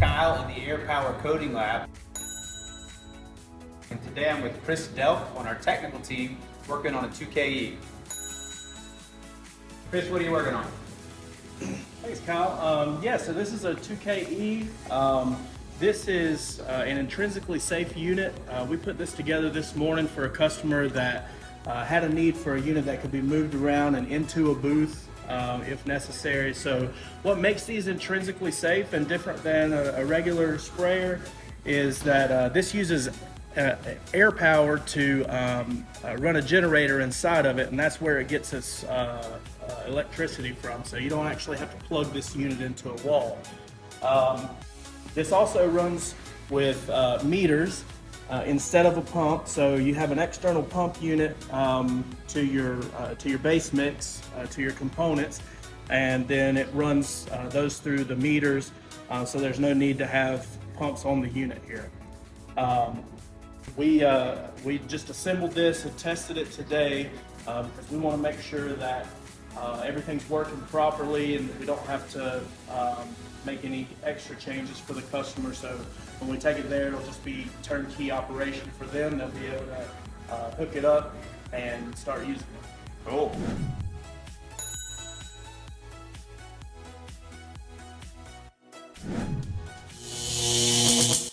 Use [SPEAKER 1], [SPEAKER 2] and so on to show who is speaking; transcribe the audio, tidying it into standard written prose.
[SPEAKER 1] Kyle in the Air Power Coding Lab. And today I'm with Chris Delk on our technical team working on a 2KE. Chris, what are you working on?
[SPEAKER 2] Thanks, Kyle. So this is a 2KE. This is an intrinsically safe unit. We put this together this morning for a customer that had a need for a unit that could be moved around and into a booth if necessary. So what makes these intrinsically safe and different than a regular sprayer is that this uses air power to run a generator inside of it, and that's where it gets its electricity from. So you don't actually have to plug this unit into a wall. This also runs with meters instead of a pump, so you have an external pump unit to your base mix, to your components, and then it runs those through the meters, so there's no need to have pumps on the unit here. We just assembled this and tested it today because we want to make sure that everything's working properly and we don't have to make any extra changes for the customer. So when we take it there, it'll just be turnkey operation for them. They'll be able to hook it up and start using it.
[SPEAKER 1] Cool.